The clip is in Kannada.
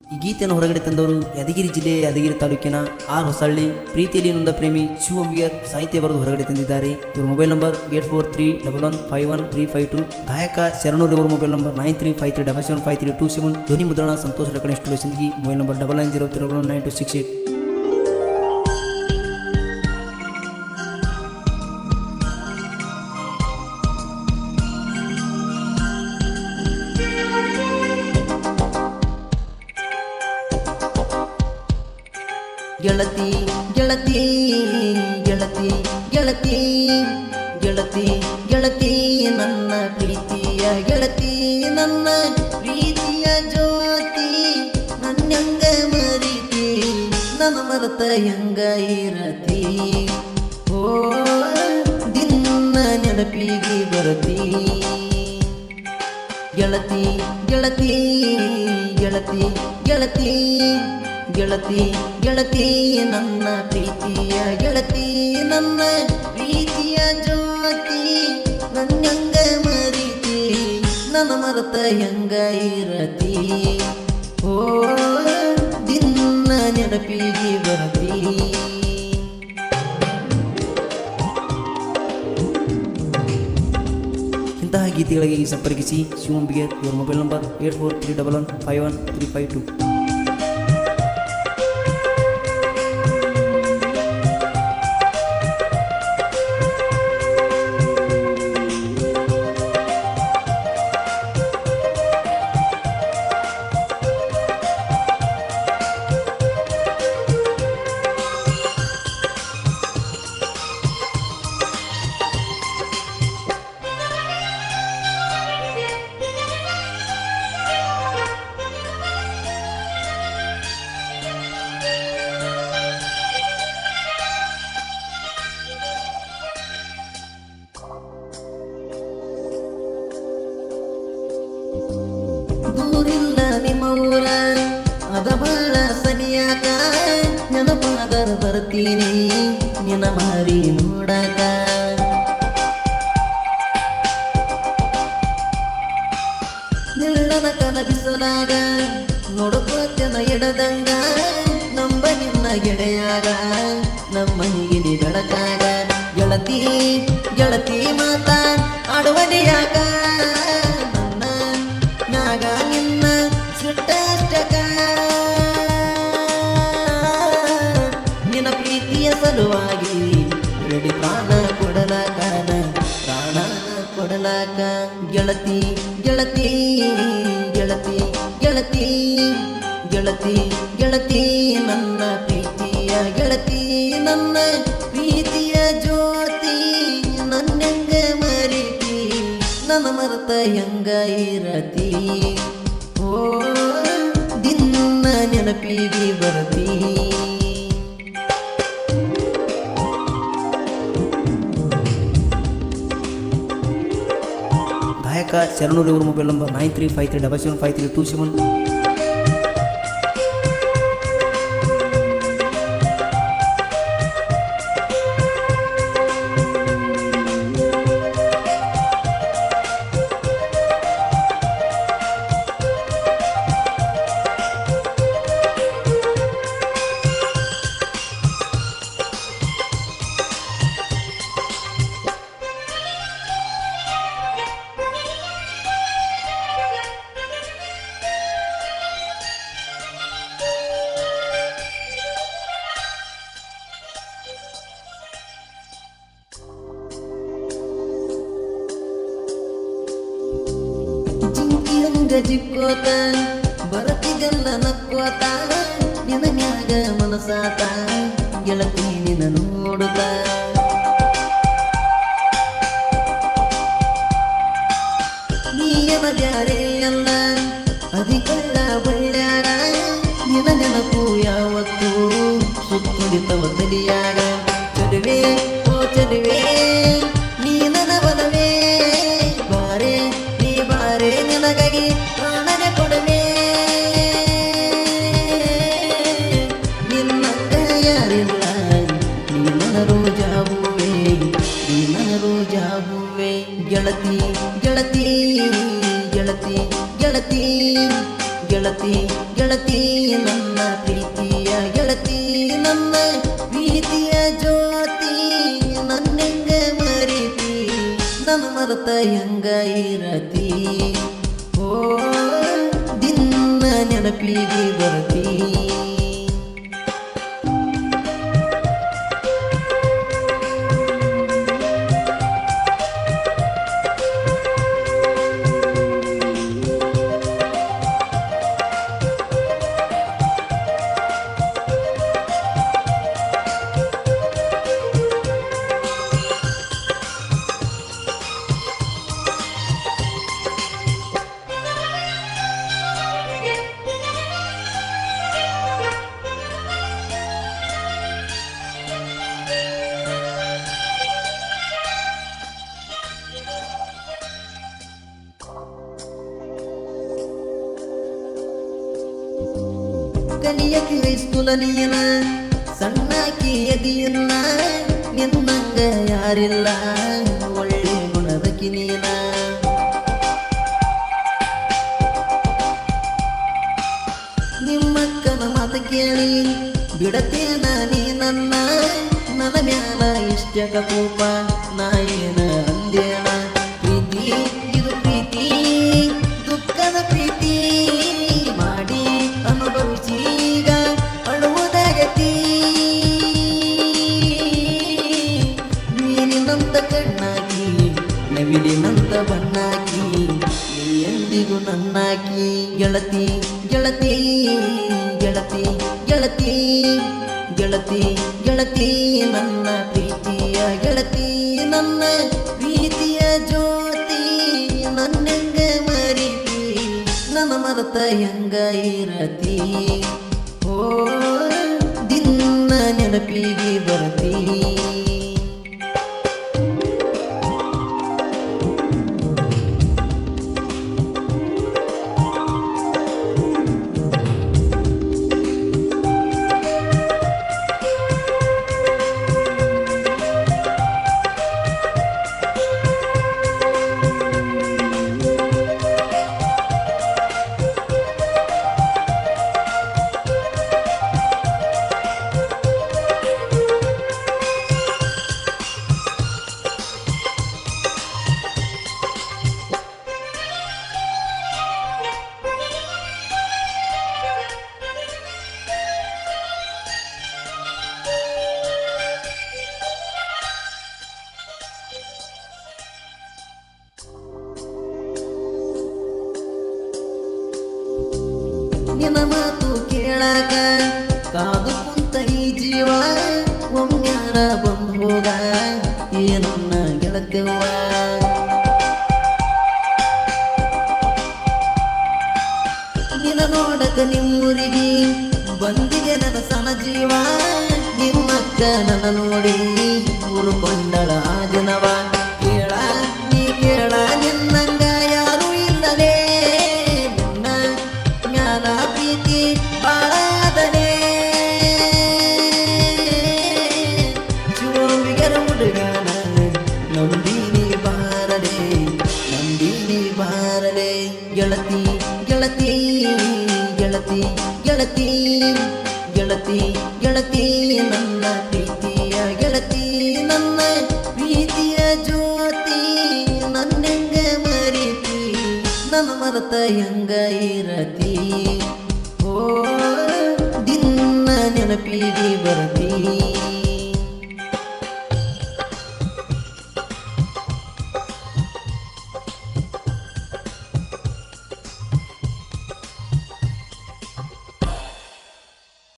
ಈ ಗೀತೆಯನ್ನು ಹೊರಗಡೆ ತಂದವರು ಯಾದಗಿರಿ ಜಿಲ್ಲೆಯ ಯಾದಗಿರಿ ತಾಲೂಕಿನ ಆರ್ ಹೊಸಳ್ಳಿ ಪ್ರೀತಿಯಲ್ಲಿ ನೊಂದ ಪ್ರೇಮಿ ಶಿವಮೊಗ್ಗಿಯರ್ ಸಾಹಿತ್ಯ ಬರೆದು ಹೊರಗಡೆ ತಂದಿದ್ದಾರೆ. ಇವರು ಮೊಬೈಲ್ ನಂಬರ್ 8431151352. ಗಾಯಕ ಶರಣೂರ್ ಇವರ ಮೊಬೈಲ್ ನಂಬರ್ 9353775327. ಧ್ವನಿ ಮುದ್ರಣ Santosh Rakane studio Sindagi. Mobile number 99039268. ಗೆಳತಿ ಗೆಳತಿ ಗೆಳತಿ ಗೆಳತಿ ಗೆಳತಿ ಗೆಳತಿ ನನ್ನ ಪ್ರೀತಿಯ ಗೆಳತಿ ನನ್ನ ಪ್ರೀತಿಯ ಜ್ಯೋತಿ ನನ್ನಂಗ ಮರಿತಿ ನನ್ನ ಮರತ ಹೆಂಗ ಇರತಿ ಓ ದಿನ ನೆನಪಿಗೆ ಬರತಿ ಗೆಳತಿ ಗೆಳತಿ ಗೆಳತಿ ಗೆಳತಿ ಗೆಳತಿ ಗೆಳತಿ ನನ್ನ ಪ್ರೀತಿಯ ಗೆಳತಿ ನನ್ನ ಪ್ರೀತಿಯ ಜ್ಯೋತಿ ನನ್ನಂಗ ಮರಿತಿ ನನ್ನ ಮರತ ಹೆಂಗ ಇರತಿ ಓ ದಿನ ನೆನಪಿಗೆ ಬರತಿ. ಇಂತಹ ಗೀತೆಗಳಿಗೆ ಸಂಪರ್ಕಿಸಿ ಶಿವಮೊಗ್ಗಿಗೆ. ಇವರ ಮೊಬೈಲ್ ನಂಬರ್ 8431151352. ದೂರಿಲ್ಲ ನಿಮ್ಮ ಊರ ಅದ ಬಾಳ ಸನಿಯಾಕ ನೆನಪಾದರ ಬರ್ತೀನಿ ನಿನ್ನ ಮಾರಿ ನೋಡಾಕ. ನಿಲ್ಲನ ಕನ ಬಿಸಲಾಗ ನೋಡುಕೋತನ ಎಡದಂಗ ನಂಬ ನಿನ್ನ ಗೆಳೆಯಾಗ ನಮ್ಮನಿಗೆ ನೀ ಬೆಳಕಾಗ. ಗೆಳತಿ ಗೆಳತಿ ಮಾತಾ ಆಡುವನಿಯಾಗ ನಿನ್ನ ಸುಟ್ಟಷ್ಟಕ ನಿನ್ನ ಪ್ರೀತಿಯ ಸಲುವಾಗಿ ರೆಡಿ ಪ್ರಾಣ ಕೊಡಲಾಕಾನ ಪ್ರಾಣ ಕೊಡಲಾಕ. ಗೆಳತಿ ಗೆಳತಿ ಗೆಳತಿ ಗೆಳತಿ ಗೆಳತಿ ಗೆಳತಿ ನನ್ನ ಪ್ರೀತಿಯ ಗೆಳತಿ ನನ್ನ ಪ್ರೀತಿಯ ಜ್ಯೋತಿ ನನ್ನಂಗ ಮರಿತಿ ನನ್ನ ಮರತ ಹೆಂಗ ಇರತಿ ಓ ದಿನ ನೆನಪಿಗೆ ಬರತಿ. ಗಾಯಕ ಶರಣೂರ್ ಇವರ ಮೊಬೈಲ್ ನಂಬರ್ 9353775327. ಜಿಕ್ಕೋತ ಬರತಿಗಲ್ಲ ನಕ್ಕೋತ ನಿನನ್ಯಾಗ ಮನಸಾತ ಗೆಳತಿ ನಿನ್ನ ನೋಡುತ್ತ ನೀಯನ ಬ್ಯಾರೆ ಅಲ್ಲ ಅಧಿಕಲ್ಲ ಬಳ್ಳ್ಯಾಗ ನಿನ ನೆನಪು ಯಾವತ್ತೂ ಸುತ್ತುಳಿತವ ತಲಿಯಾಗ. ಚದುವೆ ಓ ಚದುವೆ ನೀ ನನ್ನ ಬಲವೇ ಬಾರೆ ನೀ ಬಾರೆ ನಿನಗಾಗಿ ಪ್ರಾಣನೆ ಕೊಡುವೆ ನಿನ್ನಂಗ ಯಾರಿಲ್ಲ ನೀ ನನ್ನ ರೋಜಾಬುವೆ ನೀ ನನ್ನ ರೋಜಾಬುವೆ. ಗೆಳತಿ ಗೆಳತಿ ಗೆಳತಿ ಗೆಳತಿ ಗೆಳತಿ ಗೆಳತಿ ನೆನಪಿಗೆ ಬರ್ತೀ. ಕಲಿಯಕ್ಕೆ ಹೈಸ್ಕೂಲನಿಯನ ಸಣ್ಣಾಕಿ ಎದಿಯನ್ನ ನಿನ್ನಂಗ ಯಾರಿಲ್ಲ ಒಳ್ಳೆ ಗುಣದ ಕಿನಿಯನ. ನಿಮ್ಮಕ್ಕನ ಮಾತ ಕೇಳಿ ಬಿಡತೇನ ನೀ ನನ್ನ ಮ್ಯಾಲ ಇಷ್ಟಕ ಕೋಪ ನಾ ಏನ ಅಂದೇನ. ಪ್ರೀತಿ ಇದು ಪ್ರೀತಿ ದುಃಖದ ಪ್ರೀತಿ ಮಾಡಿ ಅನುಭವಿಸೀಗ ಅಳುವುದಾಗತಿ. ನೀನಿನಂತ ಕಣ್ಣಾಕಿ ನವಿಲಿನಂತ ಬಣ್ಣಾಕಿ ನೀ ಎಂದಿಗೂ ನನ್ನಾಕಿ. ಗೆಳತಿ ಗೆಳತಿ ಗೆಳತಿ ಗೆಳತಿ ಗೆಳತಿ ಗೆಳತಿ ನನ್ನ ಪ್ರೀತಿಯ ಗೆಳತಿ ನನ್ನ ಪ್ರೀತಿಯ ಜ್ಯೋತಿ. ನನ್ನಂಗ ಮರಿತಿ ನನ್ನ ಮರೆತ ಹೆಂಗ ಇರತಿ. ಓ ದಿನ ನೆನಪಿಗೆ ಬರ್ತೀ. ನಿನ್ನ ಮಾತು ಕೇಳಾಕ ಕಾದು ಕುಂತ ಈ ಜೀವ ಒಮ್ಮ್ಯಾರ ಬಂದು ಹೋಗ ಏನನ್ನ ಗೆಳತೆವ್ವ. ನಿನ್ನ ನೋಡಕ ನಿಮ್ಮೂರಿಗೆ ಬಂದಿಗೆ ನನ್ನ ಸಣ ಜೀವ. ನಿಮ್ಮಕ್ಕ ನನ್ನ ನೋಡಿ ಊರುಕೊಂಡಳ ಆ ಜನವ. ಕೇಳ ನೀ ಕೇಳ ನಿನ್ನಂಗ ಯಾರು ಇಲ್ಲಲೇ ನಿನ್ನ ಜ್ಞಾನ ಪ್ರೀತಿ ಬಾಳಾದನೆ. ಚೂರುವಿಗರ ಹುಡುಗನ ನಂಬಿನಿ ಬಾರಲೆ ನಂಬಿನಿ ಬಾರಲೆ. ಗೆಳತಿ ಗೆಳತಿ ಗೆಳತಿ ಗೆಳತಿ ಗೆಳತಿ ಗೆಳತಿ ನನ್ನ ಪ್ರೀತಿಯ ಗೆಳತಿ ನನ್ನ ಪ್ರೀತಿಯ ಜ್ಯೋತಿ. ನನ್ನೆಂಗ ಮರಿತಿ ನನ್ನ ಮರೆತ ಹೆಂಗ ಇರತಿ. ಓ ದಿನ ನೆನಪಿಗೆ ಬರ್ತಿ.